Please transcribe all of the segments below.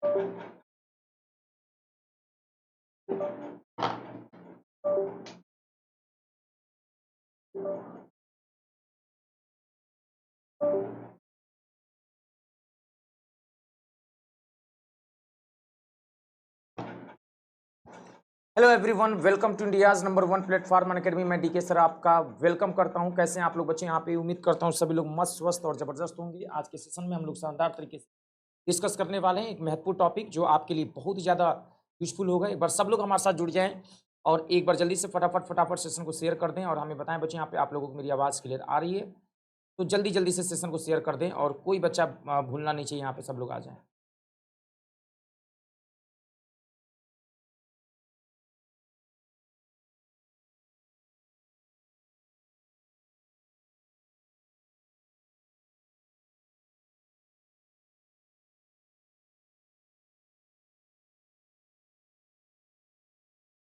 Hello everyone, welcome to India's number 1 platform Unacademy. मैं DK sir आपका welcome करता हूं। कैसे हैं आप लोग बच्चे? यहाँ पे उम्मीद करता हूं सभी लोग मस्त स्वस्थ और जबरदस्त होंगे। आज के सेशन में हम लोग शानदार तरीके से डिस्कस करने वाले हैं एक महत्वपूर्ण टॉपिक जो आपके लिए बहुत ही ज़्यादा यूजफुल होगा। एक बार सब लोग हमारे साथ जुड़ जाएं और एक बार जल्दी से फटाफट सेशन को शेयर कर दें और हमें बताएं बच्चे यहाँ पे आप लोगों को मेरी आवाज़ क्लियर आ रही है तो जल्दी जल्दी से सेशन को शेयर कर दें और कोई बच्चा भूलना नहीं चाहिए। यहाँ पे सब लोग आ जाएं।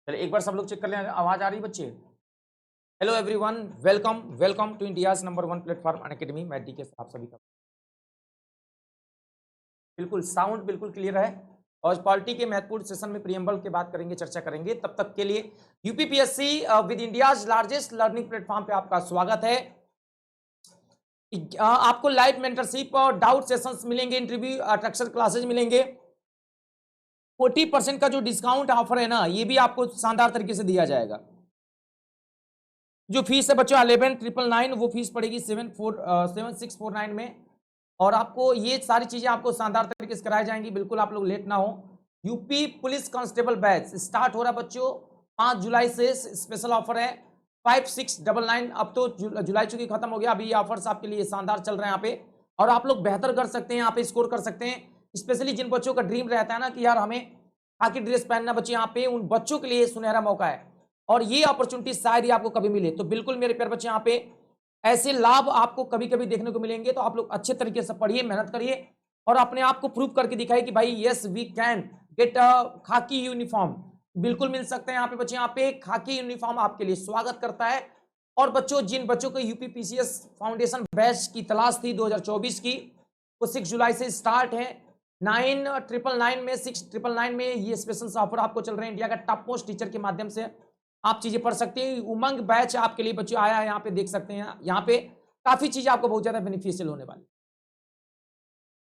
चलिए एक बार सब लोग चेक कर लें, आवाज़ आ रही है बच्चे? Hello everyone, welcome welcome to India's number 1 platform Unacademy. मैं डीके आप सभी का बिल्कुल साउंड बिल्कुल क्लियर है। और पॉलिटी के महत्वपूर्ण सेशन में प्रियम्बल के बात करेंगे, चर्चा करेंगे। तब तक के लिए UPPSC with India's largest learning platform पे आपका स्वागत है। आपको लाइव मेंटरशिप और डाउट सेशंस मिलेंगे, इंटरव्यू स्ट्रक्चर क्लासेज मिलेंगे। 40% का जो डिस्काउंट ऑफर है ना, ये भी आपको शानदार तरीके से दिया जाएगा। जो फीस है बच्चों 11,999 वो फीस पड़ेगी 7649 में। और आपको ये सारी चीजें आपको शानदार तरीके से कराई जाएंगी। बिल्कुल आप लोग लेट ना हो। UP police constable batch start हो रहा बच्चों 5 जुलाई से। स्पेशल ऑफर है 5699। अब तो जुलाई चूंकि खत्म हो गया, अभी ये ऑफर्स आपके लिए शानदार चल रहे हैं यहाँ पे। और आप लोग बेहतर कर सकते हैं, यहाँ पे स्कोर कर सकते हैं। स्पेशली जिन बच्चों का ड्रीम रहता है ना कि यार हमें खाकी ड्रेस पहनना बच्चे, यहाँ पे उन बच्चों के लिए सुनहरा मौका है और ये अपॉर्चुनिटी शायद ही आपको कभी मिले। तो बिल्कुल मेरे प्यारे बच्चे, यहाँ पे ऐसे लाभ आपको कभी कभी देखने को मिलेंगे। तो आप लोग अच्छे तरीके से पढ़िए, मेहनत करिए और अपने आप को प्रूव करके दिखाइए कि भाई यस वी कैन गेट खाकी यूनिफॉर्म। बिल्कुल मिल सकते हैं यहाँ पे बच्चे। यहाँ पे खाकी यूनिफॉर्म आपके लिए स्वागत करता है। और बच्चों, जिन बच्चों को यूपीपीसीएस फाउंडेशन बैच की तलाश थी 2024 की, वो 6 जुलाई से स्टार्ट है। 9,999 में 6,999 में ये स्पेशल ऑफर आपको चल रहे हैं। इंडिया का टॉप मोस्ट टीचर के माध्यम से आप चीजें पढ़ सकते हैं। उमंग बैच आपके लिए बच्चों आया है, यहाँ पे देख सकते हैं। यहाँ पे काफी चीजें आपको बहुत ज्यादा बेनिफिशियल होने वाली।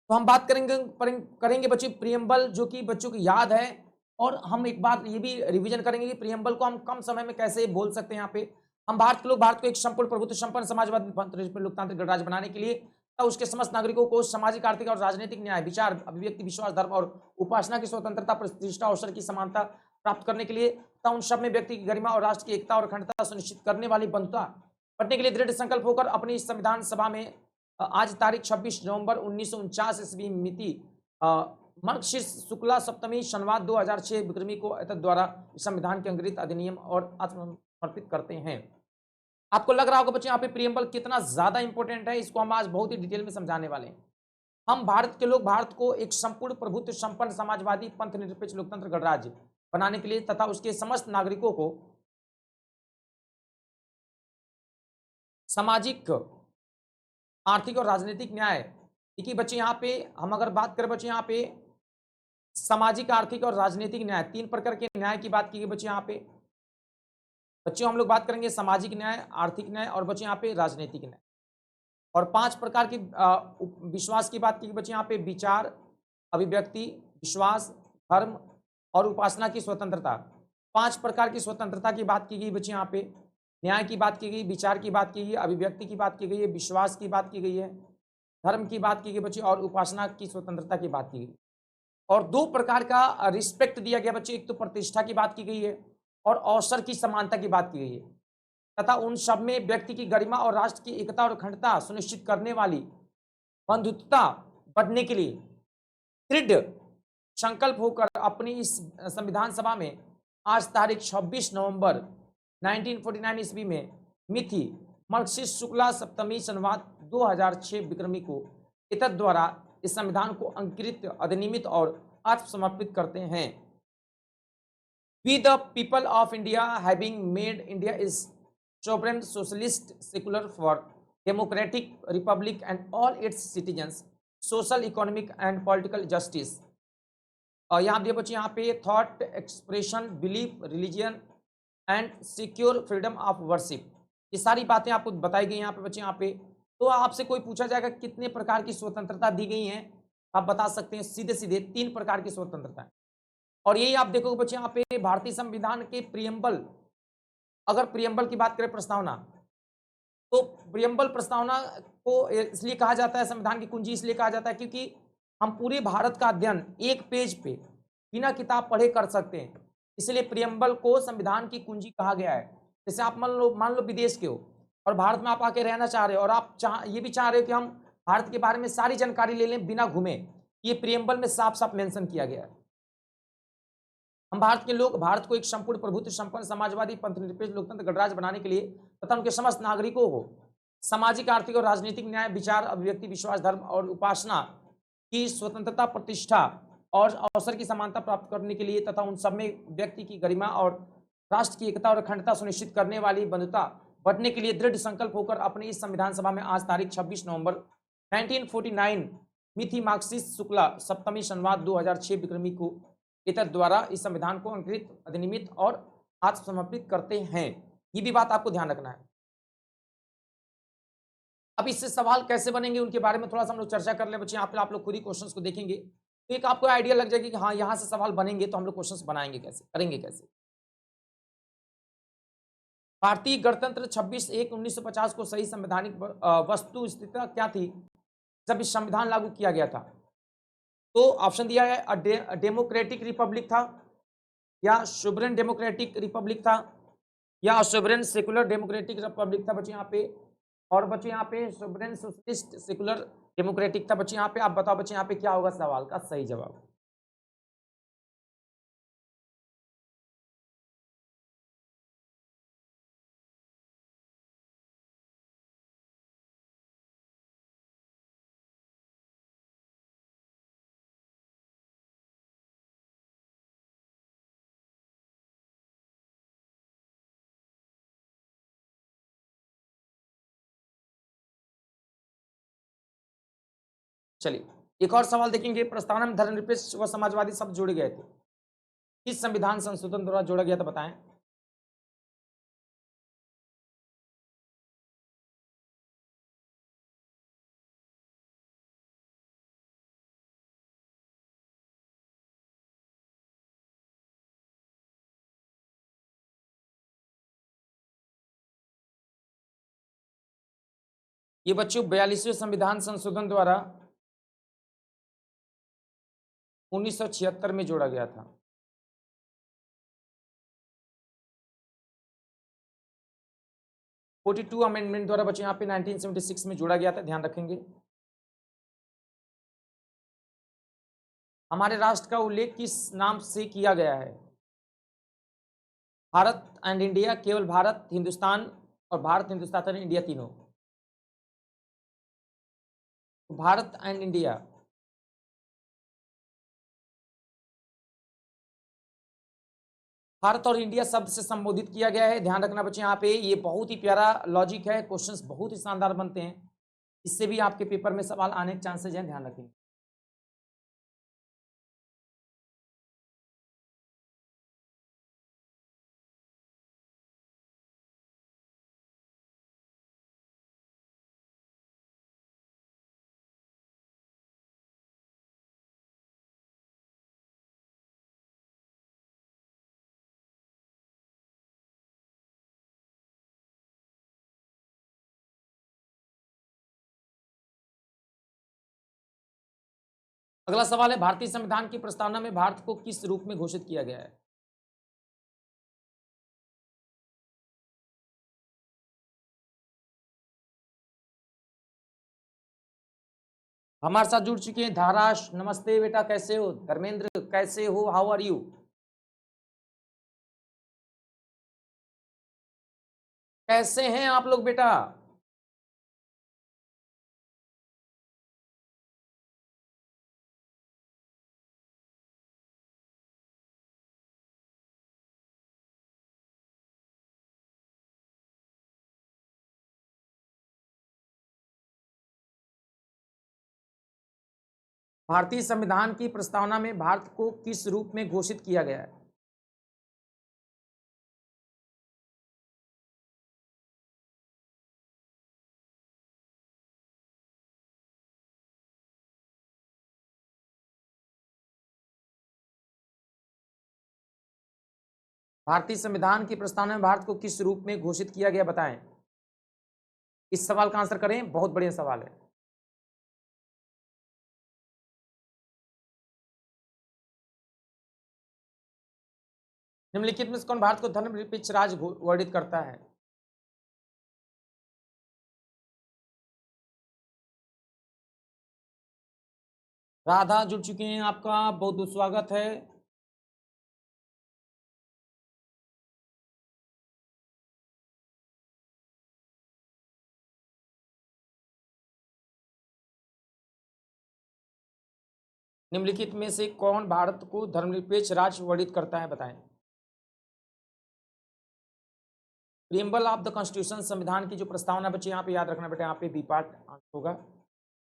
तो हम बात करेंगे बच्चों प्रियम्बल, जो कि बच्चों की याद है। और हम एक बात ये भी रिवीजन करेंगे कि प्रियम्बल को हम कम समय में कैसे बोल सकते हैं। यहाँ पे हम भारत के लोग भारत को एक संपूर्ण प्रभुत्व संपन्न समाजवादी लोकतांत्रिक गणराज्य बनाने के लिए तथा उसके समस्त नागरिकों को सामाजिक, आर्थिक और राजनीतिक न्याय, विचार, अभिव्यक्ति, विश्वास, धर्म और उपासना की स्वतंत्रता, प्रतिष्ठा, अवसर की समानता प्राप्त करने के लिए तथा उन सब में व्यक्ति की गरिमा और राष्ट्र की एकता और अखंडता सुनिश्चित करने वाली बंधुता करने के लिए दृढ़ संकल्प होकर अपनी संविधान सभा में आज तारीख 26 नवंबर 1949 ईस्वी मिति मार्गशीर्ष शुक्ला सप्तमी शनिवार 2006 विक्रमी को द्वारा संविधान के अंग्रेज अधिनियम और आत्मसमर्पित करते हैं। आपको लग रहा होगा बच्चे यहाँ पे प्रियम्बल कितना ज्यादा इंपॉर्टेंट है, इसको हम आज बहुत ही डिटेल में समझाने वाले हैं। हम भारत के लोग भारत को एक संपूर्ण प्रभुत्व संपन्न समाजवादी पंथ निरपेक्ष लोकतंत्र गणराज्य बनाने के लिए तथा उसके समस्त नागरिकों को सामाजिक, आर्थिक और राजनीतिक न्याय। देखिए बच्चे यहाँ पे हम अगर बात करें बच्चे, यहाँ पे सामाजिक, आर्थिक और राजनीतिक न्याय, 3 प्रकार के न्याय की बात की गई बच्चे। यहाँ पे बच्चों हम लोग बात करेंगे सामाजिक न्याय, आर्थिक न्याय और बच्चे यहाँ पे राजनीतिक न्याय। और 5 प्रकार की विश्वास की बात की गई बच्चे। यहाँ पे विचार, अभिव्यक्ति, विश्वास, धर्म और उपासना की स्वतंत्रता। 5 प्रकार की स्वतंत्रता की बात की गई बच्चे। यहाँ पे न्याय की बात की गई, विचार की बात की गई, अभिव्यक्ति की बात की गई है, विश्वास की बात की गई है, धर्म की बात की गई बच्चे और उपासना की स्वतंत्रता की बात की गई। और 2 प्रकार का रिस्पेक्ट दिया गया बच्चे। एक तो प्रतिष्ठा की बात की गई है और अवसर की समानता की बात की गई है तथा उन सब में व्यक्ति की गरिमा और राष्ट्र की एकता और अखंडता सुनिश्चित करने वाली बंधुत्वता बढ़ने के लिए दृढ़ संकल्प होकर अपनी इस संविधान सभा में आज तारीख 26 नवंबर 1949 ईस्वी में मिति मार्गशीर्ष शुक्ला सप्तमी शनिवार 2006 विक्रमी को एतद द्वारा इस संविधान को अंकित, अधिनियमित और आत्मसमर्पित करते हैं। We the people of India having made India is sovereign, socialist, secular, for democratic republic and all its citizens, social, economic and political justice, और यहाँ दिए बच्चे यहाँ पे thought expression, belief, religion and secure freedom of worship, ये सारी बातें आपको बताई गई यहाँ पे बच्चे। यहाँ पे तो आपसे कोई पूछा जाएगा कितने प्रकार की स्वतंत्रता दी गई है, आप बता सकते हैं सीधे सीधे 3 प्रकार की स्वतंत्रता। और यही आप देखोगे बच्चे यहाँ पे भारतीय संविधान के प्रियम्बल, अगर प्रियम्बल की बात करें प्रस्तावना, तो प्रियम्बल प्रस्तावना को इसलिए कहा जाता है संविधान की कुंजी, इसलिए कहा जाता है क्योंकि हम पूरे भारत का अध्ययन एक पेज पे बिना किताब पढ़े कर सकते हैं, इसलिए प्रियम्बल को संविधान की कुंजी कहा गया है। जैसे आप मान लो विदेश के हो और भारत में आप आके रहना चाह रहे हो और आप ये भी चाह रहे हो कि हम भारत के बारे में सारी जानकारी ले लें बिना घूमे, ये प्रियम्बल में साफ साफ मेंशन किया गया है। हम भारत के लोग भारत को एक संपूर्ण प्रभुत्व संपन्न समाजवादी पंथनिरपेक्ष लोकतंत्र गणराज्य बनाने के लिए तथा उनके समस्त नागरिकों को सामाजिक, आर्थिक और राजनीतिक न्याय, विचार, अभिव्यक्ति, विश्वास, धर्म और उपासना की स्वतंत्रता, प्रतिष्ठा और अवसर की समानता प्राप्त करने के लिए तथा उन सब में व्यक्ति की गरिमा और राष्ट्र की एकता और अखंडता सुनिश्चित करने वाली बंधुता बढ़ने के लिए दृढ़ संकल्प होकर अपनी इस संविधान सभा में आज तारीख 26 नवंबर 1949 मिथि मार्क्सिस्ट शुक्ला सप्तमी संवाद 2006 विक्रमी को इतर द्वारा इस संविधान को अंकित, अधिनियमित और आत्मसमर्पित करते हैं। ये भी बात आपको ध्यान रखना है। अब इससे सवाल कैसे बनेंगे उनके बारे में थोड़ा सा हम लोग चर्चा कर ले बच्चे। यहाँ पे आप लोग खुद ही क्वेश्चंस को देखेंगे तो एक आपको आइडिया लग जाएगी कि हाँ यहाँ से सवाल बनेंगे तो हम लोग क्वेश्चंस बनाएंगे कैसे, करेंगे कैसे। भारतीय गणतंत्र 26/1/1950 को सही संवैधानिक वस्तु स्थिति क्या थी जब इस संविधान लागू किया गया था? तो ऑप्शन दिया है डेमोक्रेटिक रिपब्लिक था, या सोवरेन डेमोक्रेटिक रिपब्लिक था, या सोवरेन सेकुलर डेमोक्रेटिक रिपब्लिक था बच्चे यहाँ पे, और बच्चे यहाँ पे सोवरेन सोशलिस्ट सेकुलर डेमोक्रेटिक था बच्चे यहाँ पे। आप बताओ बच्चे यहाँ पे क्या होगा सवाल का सही जवाब? चलिए एक और सवाल देखेंगे। प्रस्तावना में धर्मनिरपेक्ष व समाजवादी शब्द जोड़े गए थे, किस संविधान संशोधन द्वारा जोड़ा गया था बताएं? ये बच्चों 42वें संविधान संशोधन द्वारा 1976 में जोड़ा गया था। 42 अमेंडमेंट द्वारा बच्चे यहाँ पे 1976 में जोड़ा गया था, ध्यान रखेंगे। हमारे राष्ट्र का उल्लेख किस नाम से किया गया है? भारत एंड इंडिया, केवल भारत, हिंदुस्तान और भारत, हिंदुस्तान, इंडिया तीनों? Bharat and India. भारत और इंडिया शब्द से संबोधित किया गया है, ध्यान रखना बच्चे यहाँ पे। ये बहुत ही प्यारा लॉजिक है, क्वेश्चंस बहुत ही शानदार बनते हैं, इससे भी आपके पेपर में सवाल आने के चांसेस हैं, ध्यान रखेंगे। अगला सवाल है भारतीय संविधान की प्रस्तावना में भारत को किस रूप में घोषित किया गया है? हमारे साथ जुड़ चुके हैं धाराश, नमस्ते बेटा, कैसे हो? धर्मेंद्र कैसे हो, हाउ आर यू? कैसे हैं आप लोग बेटा? भारतीय संविधान की प्रस्तावना में भारत को किस रूप में घोषित किया गया है? भारतीय संविधान की प्रस्तावना में भारत को किस रूप में घोषित किया गया, बताएं। इस सवाल का आंसर करें, बहुत बढ़िया सवाल है। निम्नलिखित में से कौन भारत को धर्मनिरपेक्ष राज्य वर्णित करता है? राधा जुड़ चुके हैं, आपका बहुत बहुत स्वागत है। निम्नलिखित में से कौन भारत को धर्मनिरपेक्ष राज्य वर्णित करता है, बताएं। प्रिएम्बल ऑफ द कॉन्स्टिट्यूशन, संविधान की जो प्रस्तावना, बच्चे यहाँ पे याद रखना बेटा, यहाँ पे बी पार्ट आंसर होगा।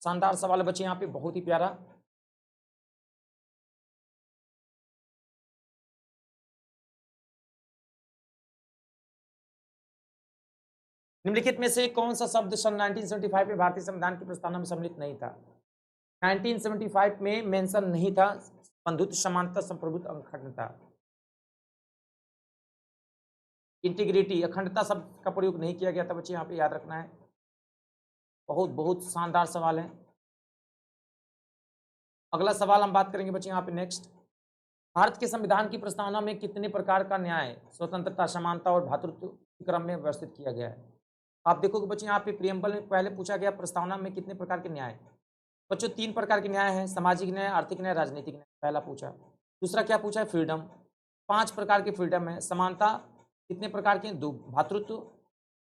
शानदार सवाल है बच्चे, यहाँ पे बहुत ही प्यारा। निम्नलिखित में से कौन सा शब्द सन 1975 में भारतीय संविधान की प्रस्तावना में सम्मिलित नहीं था? 1975 में मेंशन नहीं था बंधुत्व, समानता, संप्रभुत्व, अखंडता। इंटीग्रिटी, अखंडता शब्द का प्रयोग नहीं किया गया था बच्चे, यहाँ पे याद रखना है। बहुत बहुत शानदार सवाल है। अगला सवाल हम बात करेंगे बच्चे यहाँ पे नेक्स्ट। भारत के संविधान की प्रस्तावना में कितने प्रकार का न्याय, स्वतंत्रता, समानता और भातृत्व क्रम में व्यवस्थित किया गया है? आप देखोगे बच्चे यहाँ पे प्रियम्बल में पहले पूछा गया प्रस्तावना में कितने प्रकार के न्याय। बच्चों 3 प्रकार के न्याय हैं, सामाजिक न्याय, आर्थिक न्याय, राजनीतिक न्याय, पहला पूछा। दूसरा क्या पूछा है? फ्रीडम, 5 प्रकार के फ्रीडम है। समानता कितने प्रकार के? 2। भातृत्व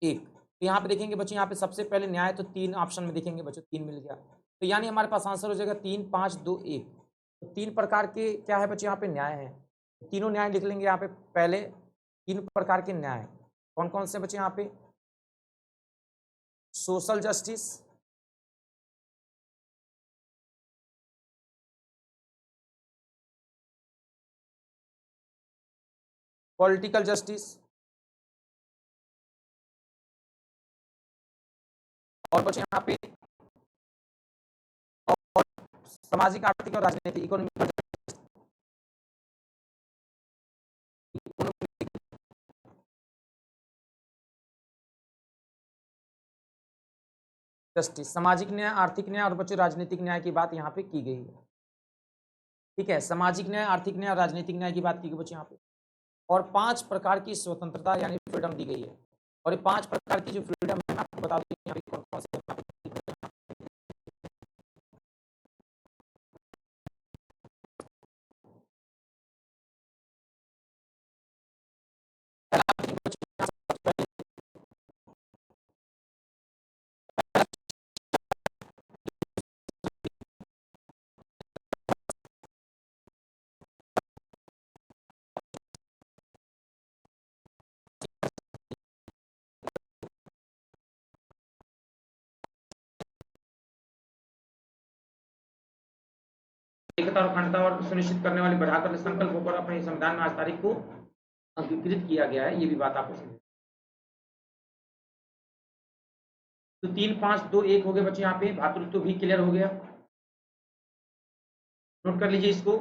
1। तो यहाँ पे देखेंगे बच्चे, यहाँ पे सबसे पहले न्याय तो 3 ऑप्शन में देखेंगे बच्चों, 3 मिल गया, तो यानी हमारे पास आंसर हो जाएगा 3, 5, 2, 1। तो 3 प्रकार के क्या है बच्चे, यहाँ पे न्याय है। तीनों न्याय लिख लेंगे यहाँ पे। पहले 3 प्रकार के न्याय कौन कौन से बच्चे यहाँ पे? सोशल जस्टिस, पॉलिटिकल जस्टिस और बच्चे यहाँ पे और सामाजिक, आर्थिक और राजनीतिक, इकोनॉमिक जस्टिस। सामाजिक न्याय, आर्थिक न्याय और बच्चों राजनीतिक न्याय की बात यहाँ पे की गई है। ठीक है, सामाजिक न्याय, आर्थिक न्याय और राजनीतिक न्याय की बात की गई बच्चे यहाँ पे। और 5 प्रकार की स्वतंत्रता यानी फ्रीडम दी गई है। और ये 5 प्रकार की जो फ्रीडम है, मैं आपको बता दूं यहाँ पे कौन कौन से। एकता और अखंडता और सुनिश्चित करने वाली बढ़ाकर संकल्प होकर अपने संविधान में आज तारीख को अंगीकृत किया गया है, ये भी बात आपको समझ। तो 3, 5, 2, 1 हो गए बच्चे यहाँ पे। भातृत्व भी क्लियर हो गया, नोट कर लीजिए इसको।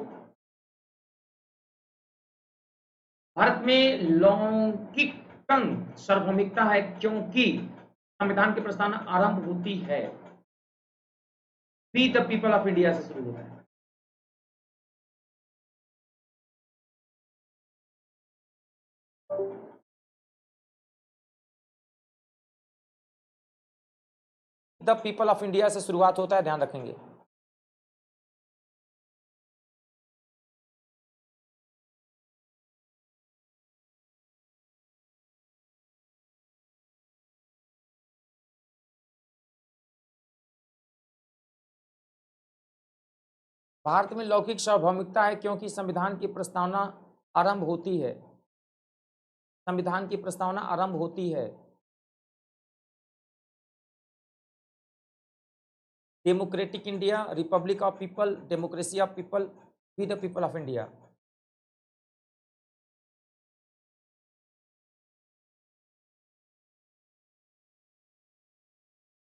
भारत में लौकिक सार्वभौमिकता है क्योंकि संविधान की प्रस्तावना आरंभ होती है we the people of India से शुरू होता है। द पीपल ऑफ इंडिया से शुरुआत होता है, ध्यान रखेंगे। भारत में लौकिक सार्वभौमिकता है क्योंकि संविधान की प्रस्तावना आरंभ होती है। संविधान की प्रस्तावना आरंभ होती है democratic India, republic of people, democracy of people, we the people of India.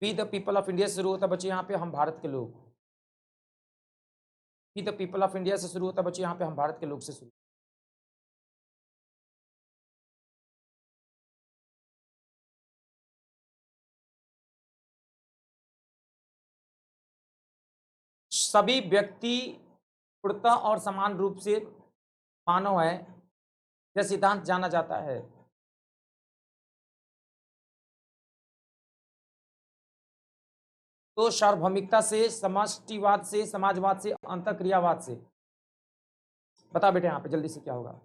We the people of India से शुरू होता है बच्चे यहाँ पे हम भारत के लोग। We the people of India से शुरू होता है बच्चे यहाँ पे हम भारत के लोग से शुरू। सभी व्यक्ति पूर्णतः और समान रूप से मानव है, यह सिद्धांत जाना जाता है। तो सार्वभौमिकता से, समष्टिवाद से, समाजवाद से, अंतःक्रियावाद से। बता बेटे यहाँ पे जल्दी से क्या होगा।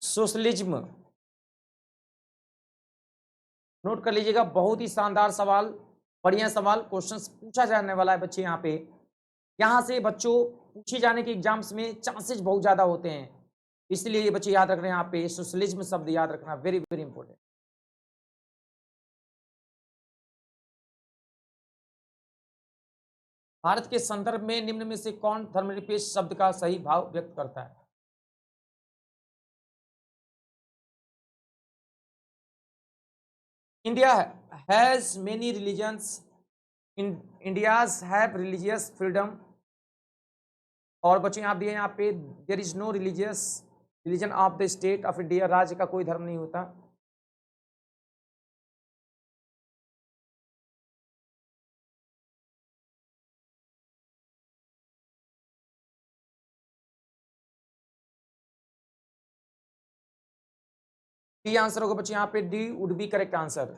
सोशलिज्म। नोट कर लीजिएगा, बहुत ही शानदार सवाल, बढ़िया सवाल, क्वेश्चंस पूछा जाने वाला है बच्चे यहाँ पे। यहाँ से बच्चों पूछे जाने के एग्जाम्स में चांसेस बहुत ज्यादा होते हैं, इसलिए ये बच्चे याद रख रहे हैं। यहाँ पे सोशलिज्म शब्द याद रखना वेरी वेरी इंपॉर्टेंट। भारत के संदर्भ में निम्न में से कौन धर्मनिरपेक्ष शब्द का सही भाव व्यक्त करता है? India has many religions, India's have religious freedom. और बच्चे आप दिए यहाँ पे there is no religion of the state of India, राज्य का कोई धर्म नहीं होता। डी आंसर होगा बच्चे यहाँ पे, D would be correct answer.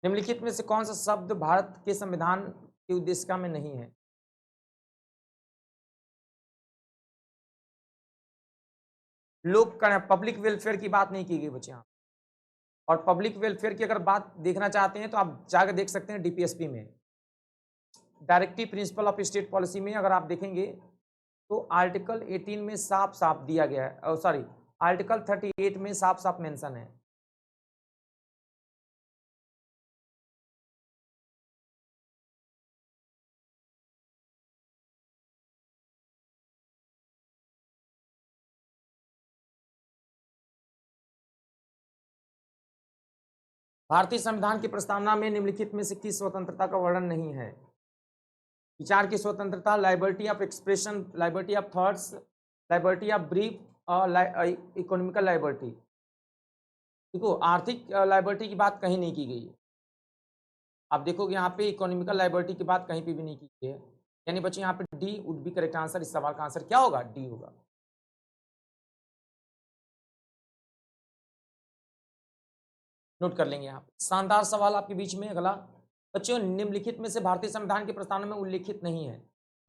निम्नलिखित में से कौन सा शब्द भारत के संविधान की उद्देशिका में नहीं है? लोक पब्लिक वेलफेयर की बात नहीं की गई बच्चे यहाँ। और पब्लिक वेलफेयर की अगर बात देखना चाहते हैं तो आप जाकर देख सकते हैं डीपीएसपी में, directive principle of state policy में अगर आप देखेंगे तो आर्टिकल 18 में साफ साफ दिया गया है, सॉरी आर्टिकल 38 में साफ साफ मेंशन है। भारतीय संविधान की प्रस्तावना में निम्नलिखित में से किस स्वतंत्रता का वर्णन नहीं है? विचार की स्वतंत्रता, liberty of expression, liberty of thoughts, liberty of brief और इकोनॉमिकल लाइबर्टी। देखो आर्थिक लाइबर्टी की बात कहीं नहीं की गई है। आप देखोगे यहाँ पे इकोनॉमिकल लाइबर्टी की बात कहीं पे भी नहीं की गई है, यानी बच्चे यहाँ पे D would be correct answer. इस सवाल का आंसर क्या होगा? डी होगा। नोट कर लेंगे यहाँ पे। शानदार सवाल आपके बीच में अगला। बच्चों निम्नलिखित में से भारतीय संविधान के प्रस्तावना में उल्लेखित नहीं है?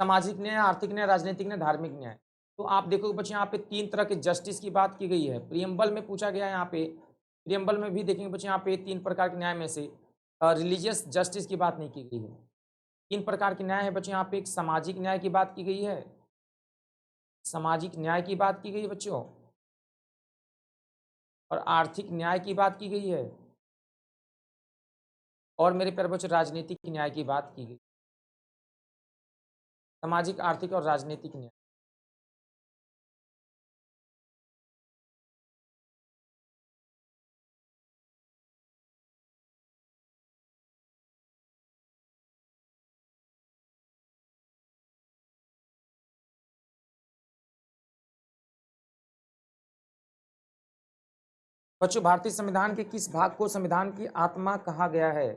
सामाजिक न्याय, आर्थिक न्याय, राजनीतिक न्याय, धार्मिक न्याय। तो आप देखोगे बच्चे यहाँ पे 3 तरह के जस्टिस की बात की गई है, प्रियम्बल में पूछा गया है। यहाँ पे प्रियम्बल में भी देखेंगे बच्चे यहाँ पे 3 प्रकार के न्याय में से रिलीजियस जस्टिस की बात नहीं की गई है। 3 प्रकार के न्याय है बच्चे यहाँ पे, एक सामाजिक न्याय की बात की गई है, सामाजिक न्याय की बात की गई है बच्चों, और आर्थिक न्याय की बात की गई है, और मेरे प्यारे बच्चों राजनीतिक न्याय की बात की गई। सामाजिक, आर्थिक और राजनीतिक न्याय। बच्चों भारतीय संविधान के किस भाग को संविधान की आत्मा कहा गया है?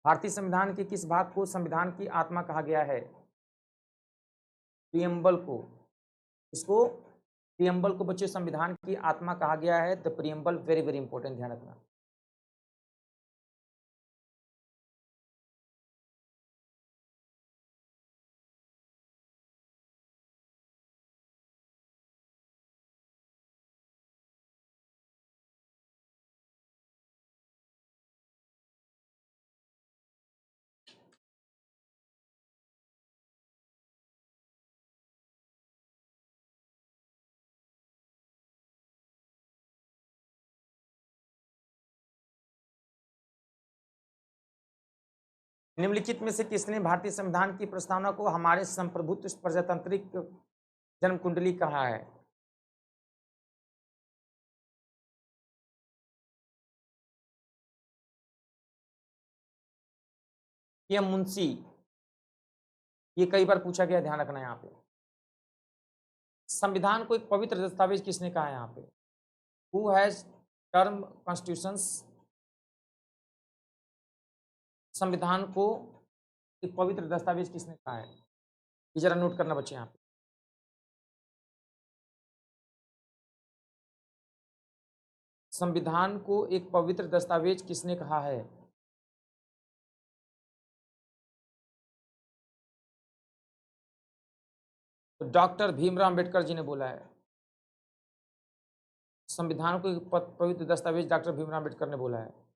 भारतीय संविधान के किस भाग को संविधान की आत्मा कहा गया है? प्रियम्बल को। इसको प्रियम्बल को बच्चों संविधान की आत्मा कहा गया है। The preamble, very very important, ध्यान रखना। निम्नलिखित में से किसने भारतीय संविधान की प्रस्तावना को हमारे संप्रभुत्व प्रजातांत्रिक जन्म कुंडली कहा है? ये मुंशी, ये कई बार पूछा गया, ध्यान रखना यहाँ पे। संविधान को एक पवित्र दस्तावेज किसने कहा है यहाँ पे? Who has term constitutions? संविधान को एक पवित्र दस्तावेज किसने कहा है? ये जरा नोट करना बच्चे यहाँ पे। संविधान को एक पवित्र दस्तावेज किसने कहा है? तो डॉक्टर भीमराव अंबेडकर जी ने बोला है। संविधान को एक पवित्र दस्तावेज डॉक्टर भीमराव अंबेडकर ने बोला है।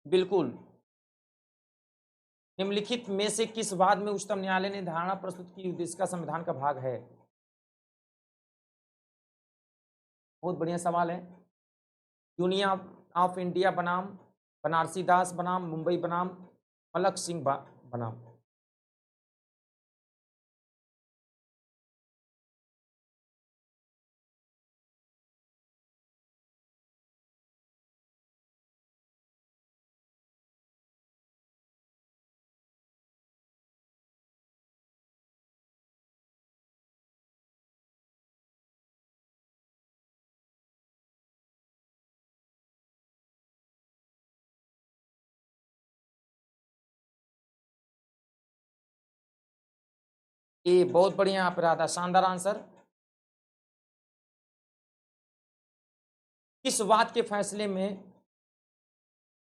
बिल्कुल। निम्नलिखित में से किस वाद में उच्चतम न्यायालय ने धारणा प्रस्तुत की उद्देश्य का संविधान का भाग है? बहुत बढ़िया सवाल है। यूनियन ऑफ इंडिया बनाम बनारसी दास बनाम मुंबई बनाम मलक सिंह बनाम। ये बहुत बढ़िया यहाँ पर आता, शानदार आंसर। किस वाद के फैसले में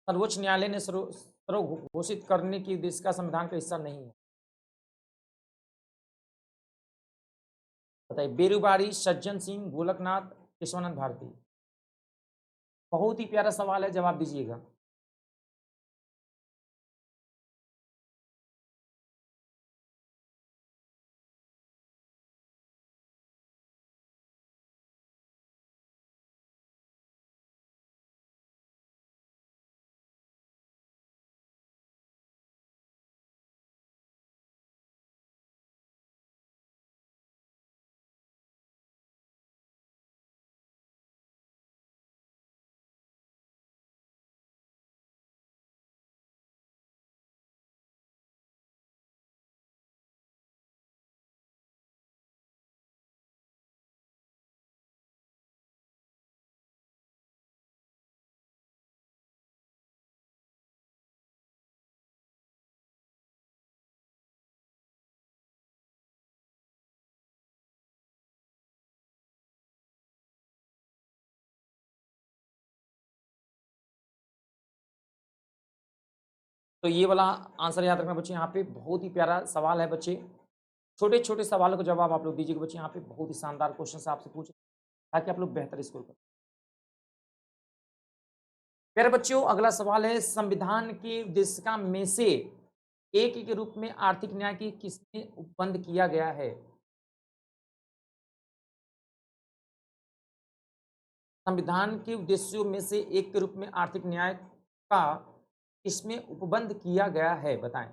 सर्वोच्च न्यायालय ने घोषित करने की उद्देश्य का संविधान का हिस्सा नहीं है? बताइए। बेरुबारी, सज्जन सिंह, गोलकनाथ, केशवानंद भारती। बहुत ही प्यारा सवाल है, जवाब दीजिएगा। तो ये वाला आंसर याद रखना बच्चे। यहाँ पे बहुत ही प्यारा सवाल है बच्चे। छोटे छोटे सवालों का जवाब आप लोग दीजिएगा बच्चे। यहाँ पे बहुत ही शानदार क्वेश्चन आपसे पूछे ताकि आप लोग बेहतर स्कोर करें। प्यारे बच्चों, अगला सवाल है, संविधान की उद्देशिका में से एक के रूप में आर्थिक न्याय की किसने उपबंध किया गया है? संविधान के उद्देश्यों में से एक के रूप में आर्थिक न्याय का इसमें उपबंध किया गया है, बताएं।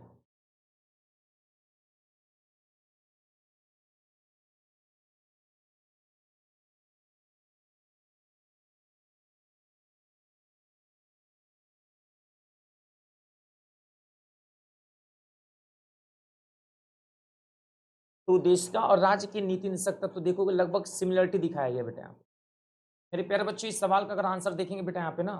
तो देश का और राज्य की नीति निषेध तत्व तो देखोगे लगभग सिमिलरिटी दिखाया गया बेटा। यहाँ पे मेरे प्यारे बच्चे, इस सवाल का अगर आंसर देखेंगे बेटा यहाँ पे ना,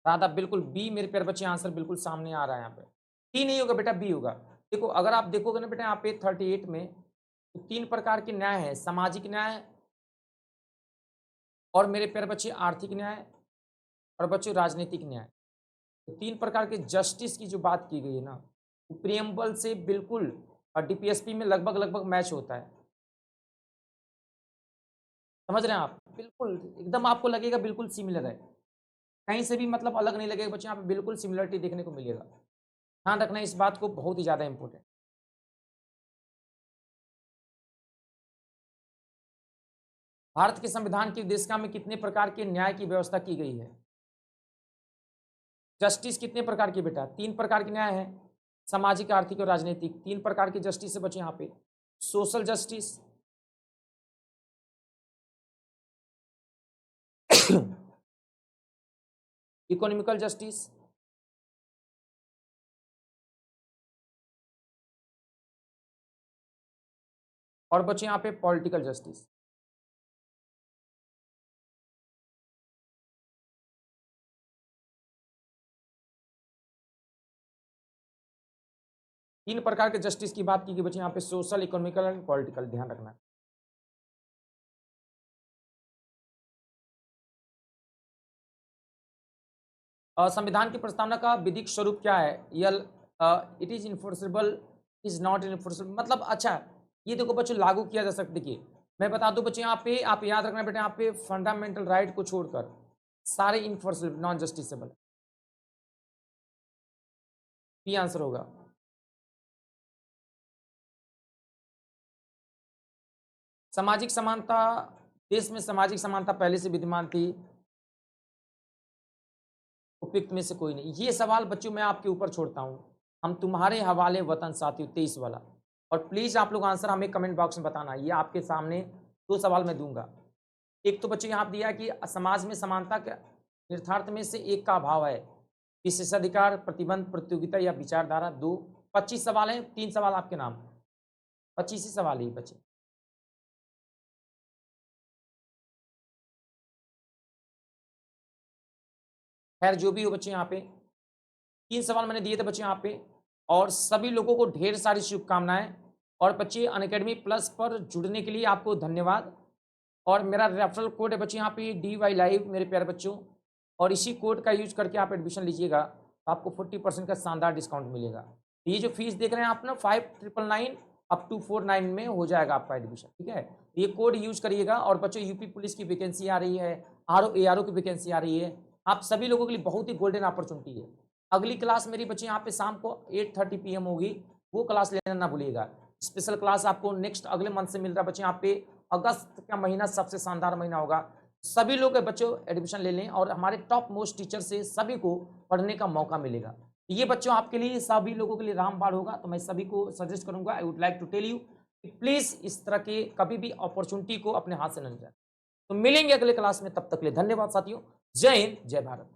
राधा बिल्कुल बी, मेरे प्यारे बच्चे आंसर बिल्कुल सामने आ रहा है। यहाँ पे सी नहीं होगा बेटा, बी होगा। देखो अगर आप देखोगे ना बेटा यहाँ पे 38 में तो 3 प्रकार के न्याय है, सामाजिक न्याय और मेरे प्यारे बच्चे आर्थिक न्याय और बच्चों राजनीतिक न्याय। तो 3 प्रकार के जस्टिस की जो बात की गई है ना, प्रियम्बल से बिल्कुल और डीपीएसपी में लगभग लगभग मैच होता है। समझ रहे हैं आप? बिल्कुल एकदम आपको लगेगा बिल्कुल सिमिलर है, कहीं से भी मतलब अलग नहीं लगेगा बच्चे। यहाँ पे बिल्कुल सिमिलरिटी देखने को मिलेगा। ध्यान रखना इस बात को, बहुत ही ज्यादा इंपॉर्टेंट। भारत के संविधान की उद्देशिका में कितने प्रकार के न्याय की व्यवस्था की गई है? जस्टिस कितने प्रकार की बेटा? 3 प्रकार के न्याय है, सामाजिक, आर्थिक और राजनीतिक। 3 प्रकार के जस्टिस से बचे यहाँ पे, सोशल जस्टिस, इकोनॉमिकल जस्टिस, और बचे यहाँ पे पॉलिटिकल जस्टिस। तीन प्रकार के जस्टिस की बात की गई बच्चे यहाँ पे, सोशल, इकोनॉमिकल एंड पॉलिटिकल, ध्यान रखना। संविधान की प्रस्तावना का विधिक स्वरूप क्या है? It is enforceable, is not enforceable, मतलब अच्छा ये देखो बच्चों लागू किया जा सकता। देखिए मैं बता दूं बच्चों, यहाँ पे आप याद रखना बेटा, यहाँ पे फंडामेंटल राइट को छोड़कर सारे इन्फोर्सेबल, नॉन जस्टिसेबल, ये आंसर होगा। सामाजिक समानता, देश में सामाजिक समानता पहले से विद्यमान थी, उपयुक्त में से कोई नहीं। ये सवाल बच्चों मैं आपके ऊपर छोड़ता हूं, हम तुम्हारे हवाले वतन साथियों 23 वाला। और प्लीज आप लोग आंसर हमें कमेंट बॉक्स में बताना। ये आपके सामने 2 सवाल मैं दूंगा। एक तो बच्चों यहाँ दिया कि समाज में समानता के निर्धार्थ में से एक का अभाव है, विशेषाधिकार, प्रतिबंध, प्रतियोगिता या विचारधारा। 2, 25 सवाल हैं, 3 सवाल आपके नाम, 25 ही सवाल ही बचे। खैर जो भी हो बच्चे, यहाँ पे 3 सवाल मैंने दिए थे बच्चे यहाँ पे, और सभी लोगों को ढेर सारी शुभकामनाएं। और बच्चे अनअकैडमी प्लस पर जुड़ने के लिए आपको धन्यवाद। और मेरा रेफरल कोड है बच्चे यहाँ पे DY लाइव, मेरे प्यारे बच्चों, और इसी कोड का यूज करके आप एडमिशन लीजिएगा तो आपको 40% का शानदार डिस्काउंट मिलेगा। ये जो फीस देख रहे हैं आप ना 5999 अप टू 49 में हो जाएगा आपका एडमिशन, ठीक है। ये कोड यूज करिएगा। और बच्चों यूपी पुलिस की वैकेंसी आ रही है, ARO की वैकेंसी आ रही है, आप सभी लोगों के लिए बहुत ही गोल्डन अपॉर्चुनिटी है। अगली क्लास मेरी बच्चे यहाँ पे शाम को 8:30 PM होगी, वो क्लास लेना ना भूलिएगा। स्पेशल क्लास आपको नेक्स्ट अगले मंथ से मिल रहा है बच्चे यहाँ पे। अगस्त का महीना सबसे शानदार महीना होगा, सभी लोग बच्चों एडमिशन ले लें और हमारे टॉप मोस्ट टीचर से सभी को पढ़ने का मौका मिलेगा। ये बच्चों आपके लिए, सभी लोगों के लिए रामबाण होगा। तो मैं सभी को सजेस्ट करूंगा, I would like to tell you, please इस तरह के कभी भी अपॉर्चुनिटी को अपने हाथ से न जाए। तो मिलेंगे अगले क्लास में, तब तक के लिए धन्यवाद साथियों। जय हिंद, जय भारत।